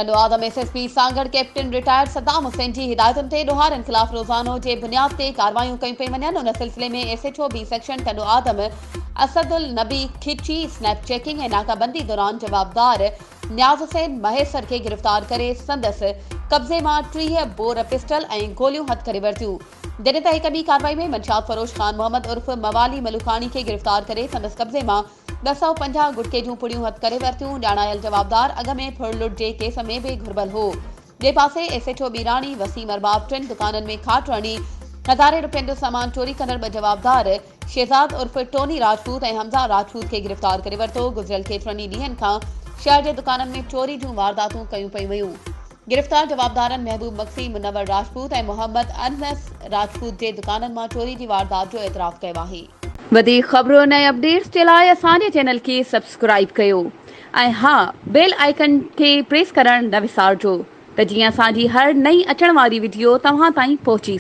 कंडो Adam SSP Sanghar captain retired Saddam Hussain ji हिदायतुनि ते ॾोहारनि ख़िलाफ़ रोज़ानो जे बुनियाद ते कार्रवायूं कयूं पई वञनि। उन सिलसिले में एसएचओ बी सेक्शन कंडो आदम असदुल नबी खिची स्नैप चेकिंग ऐं नाकाबंदी दौरान जवाबदार न्याज़ हुसैन महेसर खे गिरफ़्तार करे संदसि कब्ज़े मां 30 बोर पिस्टल ऐं गोलियूं हथ करे वरितियूं। जॾहिं त हिक ॿी कार्रवाई में मंशात फरोश खान मोहम्मद उर्फ मवाली मलुखानी खे गिरफ़्तार करे संदसि कब्ज़े मां 250 गुटके जूं पुड़ियूं हथ करे वरितियूं। ॼाणायल जवाबदार अॻ में फुड़ लुट जे केस में बि घुरबल हो। ॿिए पासे एसएचओ ॿीराणी वसीम अरबाब 3 दुकाननि में खाट हणी हज़ारे रुपयनि जो सामान चोरी कंदड़ 2 जवाबदार शहज़ाद उर्फ टोनी राजपूत ऐं हमज़ा राजपूत खे गिरफ़्तार करे वरितो। गुज़िरियल केतिरनि ॾींहनि खां शहर जे दुकाननि में चोरी जूं वारदातूं कयूं पई वयूं। गिरफ़्तार जवाबदारनि महबूब मक्सी मुनव्वर राजपूत ऐं मोहम्मद अनस राजपूत जे दुकाननि मां चोरी जी वारदात जो एतराफ़ कयो आहे। वधीक ख़बरुनि ऐं अपडेट्स जे लाइ असांजे चैनल खे सब्सक्राइब कयो ऐं हा बेल आइकन खे प्रेस करणु न विसारिजो त जीअं असांजी हर नई अचण वारी वीडियो तव्हां ताईं पहुची